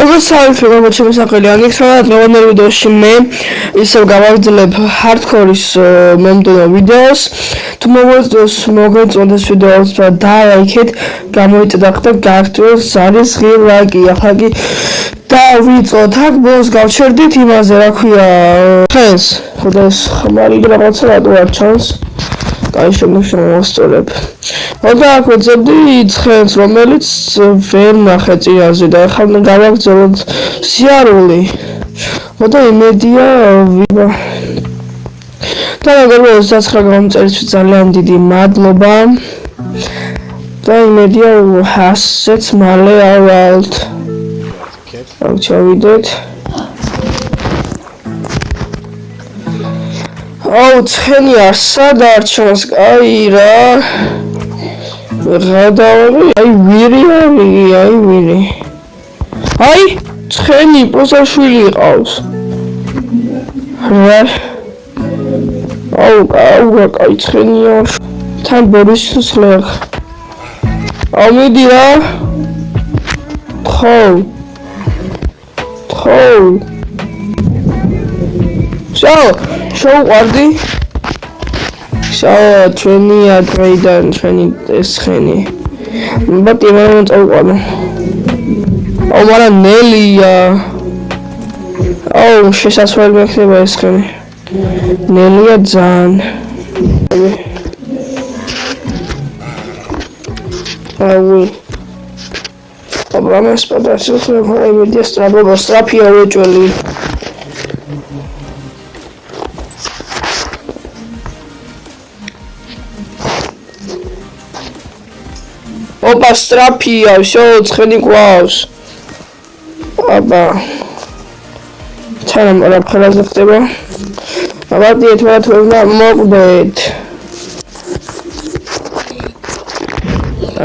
მოგესალმებით როგორც შემოსახელი აღიქცევა დღევანდელ ვიდეოში მე ისევ გავაგრძელებ hardcore-ის მომდევნო ვიდეოს თუ მოგეწონდეს ვიდეოს და ლაიქეთ გამოიწოდოთ და გააქტიუროთ ზარის ღირ ლაიკი ახლა კი დავიწყოთ აქ ბოლოს გავჩერდით იმაზე რა ქვია ხეს ხოდეს ხმარი რაღაცა რატო არ ჩანს აი შემოსწორებ. Ოდა აქ ვეძებდი ცხენს, რომელიც ვერ ნახე წინაზე და ახლა გავაგრძელოთ სიარული. Ოდა იმედია და როგორც დასხრა გამომწერისთვის ძალიან დიდი მადლობა. და იმედია ასეც მალე ავალთ. ჩავიდეთ. ცხენი არ სადარჩენს, აი რა. გადავიღე, აი ვირი. აი, ცხენი პოსაშვილი ყავს. რა. აუ, კაი ცხენია. თან ბორისის ხლერ. აუ მიდი რა. თხო. შოვყვარდი ჩვენი ადრეიდან ჩვენი ცხენი ბატი მე წავყვანო აუ მაგრამ ნელია აუ შესასვლელი მექნება ეს ცხენი ნელია ძალიან აუ აბრამეს პატარს ხარ იმედია სტრაფია ვეჭველი Opa, strapia, show, ცხენი გვავს. აბა. ჩანამ რა ფერაზე ხდება. აბადიეთ მე თვითონ მოგდეთ.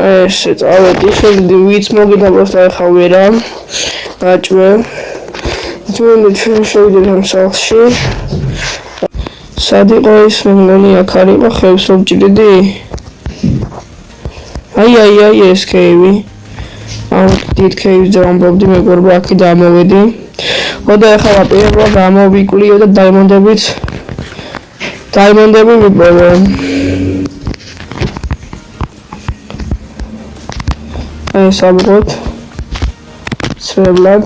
ესე წავედი, შედი ვიც მოგიდა პროსტა ხა ვერა. გაჭვე. ჩვენ შევიდეთ ამ სახლში. სად იყო ის მე მგონი აქ არის ხო ხევს რომ ჭირდი? Ai, ეს კეივი. ამ დიდ კეივზე ამბობდი მეგობრებო, აქი დამოვედი. ხოდა ახლა პირველ გამოვიკვლიო და დაიმონდები ვიპოვო. ეს ამბობთ. სრებლად.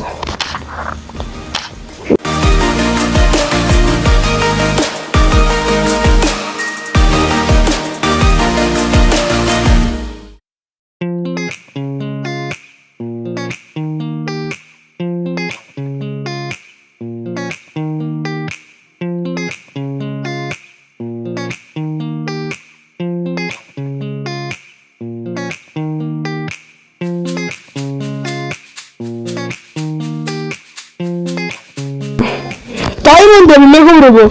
დაიმონდები მეგობრებო.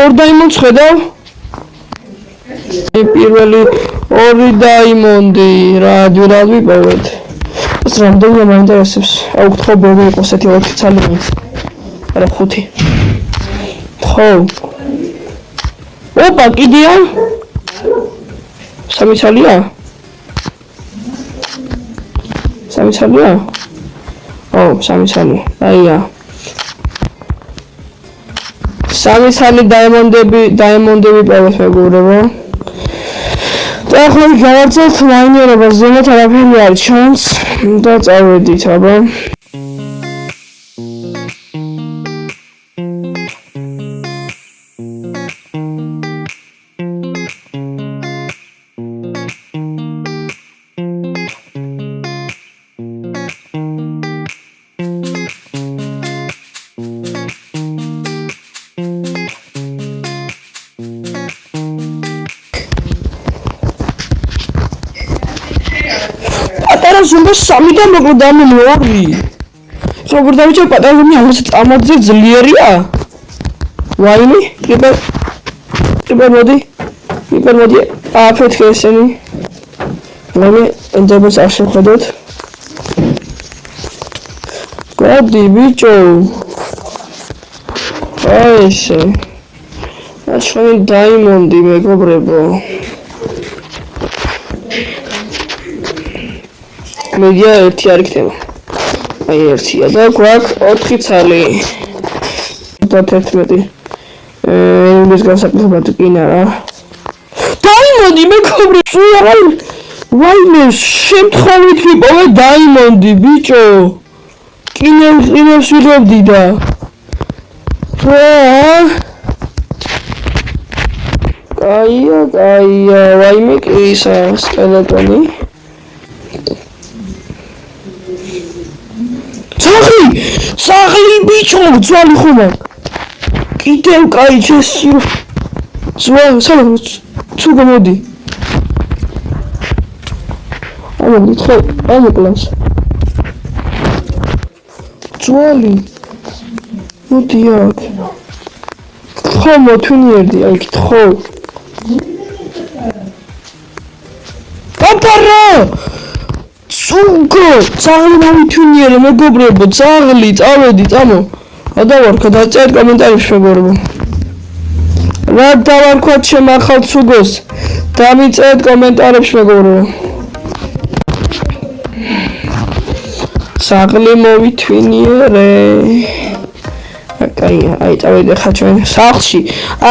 ორ დაიმონდს ხედავ. პირველი ორი დაიმონდი რა ჯერად ვიპოვეთ. ეს რამდენია მაინტერესებს. აუ გთხოვ ბოლო იყოს ესეთი 4 ცალი. არა 5. ხო. ოპა კიდია? 3 ცალია? 3 ცალია? აუ 3 ცალი. აია. 3 ცალი დაიმონდები პოვეთ მეგობრებო. და ახლა გავაგრძელთ მაინერებას, ზემოთ არაფერი არ ჩანს და წავედით აბა. ზუმბა 3 და მოკლდა მე 2. როგორ დავიჭერ პატარა ზუმი ამას წამოძე ძლიერია? ვაიმე? მოდი. აფეთქე ესენი. მე ენდებს არ შეხედოთ. გადი ბიჭო. ესე. ახლა დაიმონდი მეგობრებო. მეგია ერთი არ იქნება. აი ერთია და გვაქვს 4 ცალი. და 11. ეს განსაკუთრებად კინა რა. დაიმონდი მეკობრე, ვაიმე, შემთხვევით მიპოვე დაიმონდი, ბიჭო. კინებს ვიღებდი და. კაია, ვაიმე ისა სკელეტონი. საღლი ბიჭო, ძვალი ხომა. კიდევ კაი ჩესი. სალო, თუ გამოდი. ამოდი ხო, ამოკლას. ძვალი. მოდი აქ. ხო მოთუნიერდი, აი ხო. პაპარა! სუგო, ძაღლი მომითუნიერე, მეგობრებო, ძაღლი, წავედი, წამო. გადავარქვა და წერეთ კომენტარებში მეგობრებო. რა დავარქვათ შემახალ სუგოს? დამიწერეთ კომენტარებში მეგობრებო. ძაღლი მოვითვინიერე. აკაი, აი წავედი ხა ჩვენ სახლში.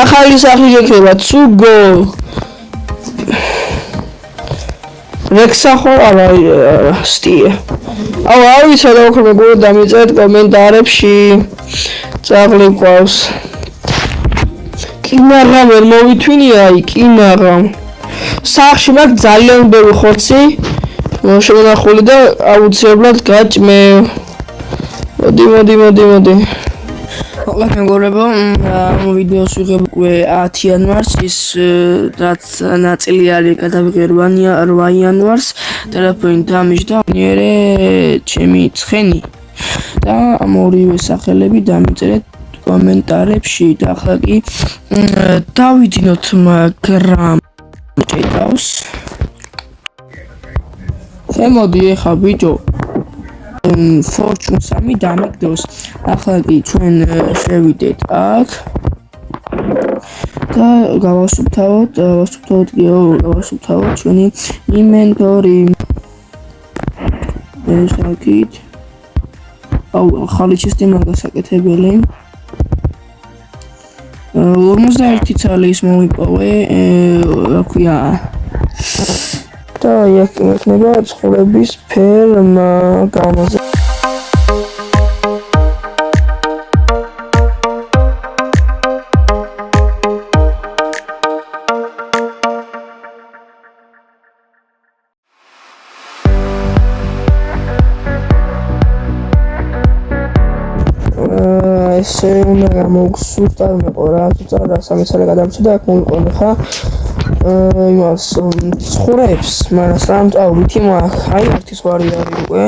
ახალი სახლი შეგება, სუგო. რექსახო არა სტიე. ავისა და უფრო მეგობრებო დამიწერეთ კომენტარებში. ძაღლი ყავს. კინაღა ვერ მოვითვინია, აი კინაღა. სახლში მაქვს ძალიან ბევრი ხორცი. შემონახული და აუცილებლად გაჭმე. მოდი. მოკლედ მეგობრებო, ამ ვიდეოს ვიღებ უკვე 10 იანვარს, ის რაც ნაწილი არის გადავიღე 8 იანვარს, ტელეფონი დამიჯდა, ნიერე ჩემი ცხენი და ამ ორივე სახელები დამიწერეთ კომენტარებში და ახლა კი დავიძინოთ, მაგრამ ჭეიდავს. შემოდი ეხა ბიჭო. Fortune 3 დამიგდოს. ახლა კი ჩვენ შევიდეთ აქ. და გავასუფთავოთ ჩვენი ინვენტორი. ეს აქეთ. ახალი სისტემა გასაკეთებელი. 51 ცალის მომიპოვე, რა ქვია. და იქ მექნება ცხოვრების ფერმა გამოზე. ესე უნდა გამოგსურტავ მეყო რა, თუმცა სამი ცალი გადავწყვიტე აქ მოვიყვანე ხა. იმას ცხოვრებს, მაგრამ სამწავრით იმახ, აი ერთი ზღვარი არის უკვე.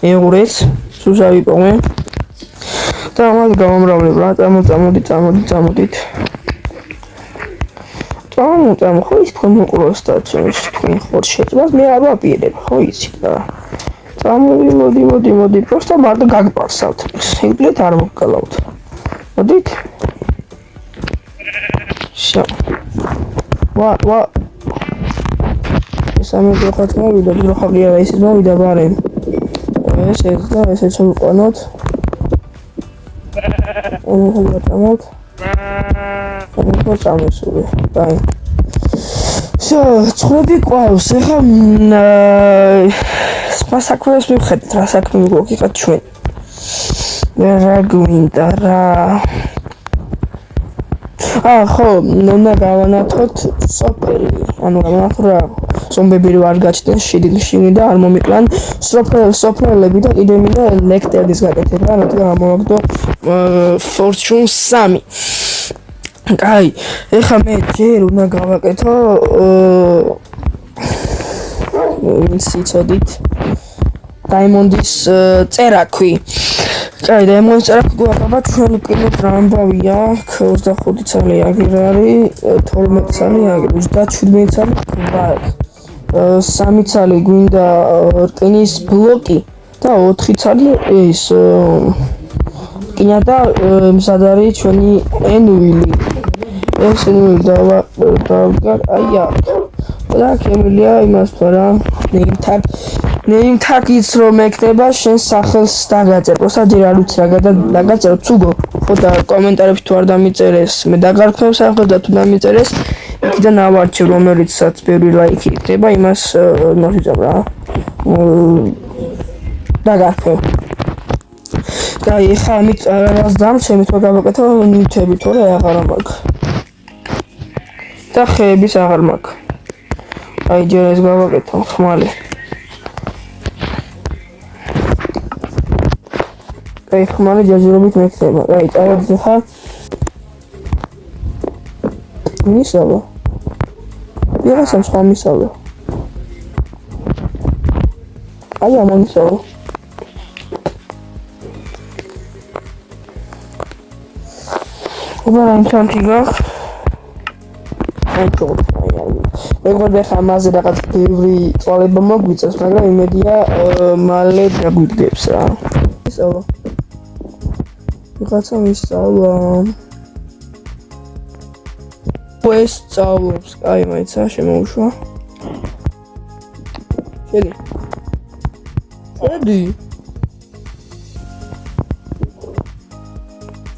მეურეც, სუსა ვიპოვე. და ამას გამომრავლებ რა, წამოდით. ხო ის თქვენ მოყროს და თქვენ ხორ შეჭმას, მე არ ვაპირებ, ხო იცით რა. მოდი, просто მარტო გაგპარსავთ. სიმპლეთ არ მოგგალავთ. მოდით. შო. ვა. ეს ამე გეხოთ მოვიდა, ბლოხავია ეს მოვიდა ბარემ. ესე ჩავიყვანოთ. ვატამოთ. წამოსული. დაი. ცხოვრები ყავს, ეხა სხვა საქმეს მივხედეთ, რა საქმე გვაქვს ჩვენ. რა გვინდა რა. ხო, უნდა გავანათოთ სოფელი. ანუ გავანათო რა. ზომბები რო არ გაჩნდნენ შიგნით და არ მომიკლან სოფლელები და კიდე მინდა ლექტერის გაკეთება, რადგან გამოვაგდო Fortune 3. კაი, ეხა მე ჯერ უნდა გავაკეთო სიცოდით დაიმონდის წერაქვი. კაი, დაიმონდის წერაქვი გვაქვს ჩვენ კიდევ რამბავია, 25 ცალი აგერ არის, 12 ცალი აგერ, 37 ცალი გვაქვს. 3 ცალი გვინდა რკინის ბლოკი და 4 ცალი ეს რკინა და მზად არის ჩვენი ენვილი. ეს ენვილი დავგარ აი აქ. და კემილია იმას თორა ნეიმ ნეიმ თაკიც რომ ექნება შენ სახელს დაგაწერო საჯერ არ ვიცი რა დაგაწერო ცუგო ხო და კომენტარებში თუ არ დამიწერეს მე დაგარქვევ სახელს და თუ დამიწერეს იქიდან ავარჩევ რომელიცაც ბევრი ლაიქი იქნება იმას ნოშიძებ რა დაგარქვევ და ეხლა ამით რას დამ ჩემი თქო გავაკეთო ნივთები თორე აღარ მაქვს და ხეების აღარ მაქვს აი ჯერ ეს გავაკეთო ხმალი აი ხმალი ჯაჯილობით მექნება აი წავედი ხა მისავა ვიღაცამ სხვა მისავა აი ამისავა უბა ამ ჩანტიგა აი ჯოხ მეგობრებო ხა მასზე რაღაც ბევრი წვალება მოგვიწევს მაგრამ იმედია მალე დაგვიდგებს რა ისავა ვიღაცა მისწავლა ეს სწავლობს აი მაიცა შემოუშვა შედი შედი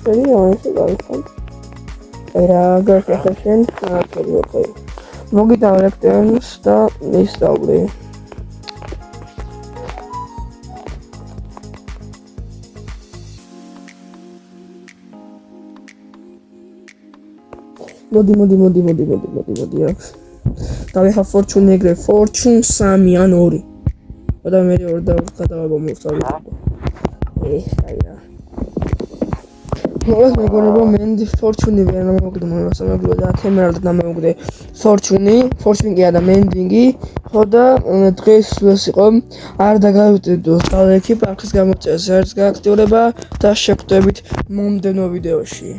ეს გავიხარ აი რა გახსენ აკეთე ოკეი მოგიტან ლექტენს და მისწავლე მოდი აქვს დავიხარ ფორჩუნი ეგრე ფორჩუნ 3 ან 2 და მე 2 და 2 გადავება მოვსწავლე აი რა მოგეს მეგონება მენდი ფორჩუნი ვერ მომოგდე მოსამაგლო და თემერალ და მომოგდე ფორჩუნი კი არა მენდინგი ხო და დღეს ეს იყო არ დაგავიდეო სწავლექი პარკის გამოწეს ერთს გააქტიურება და შეგხვდებით მომდენო ვიდეოში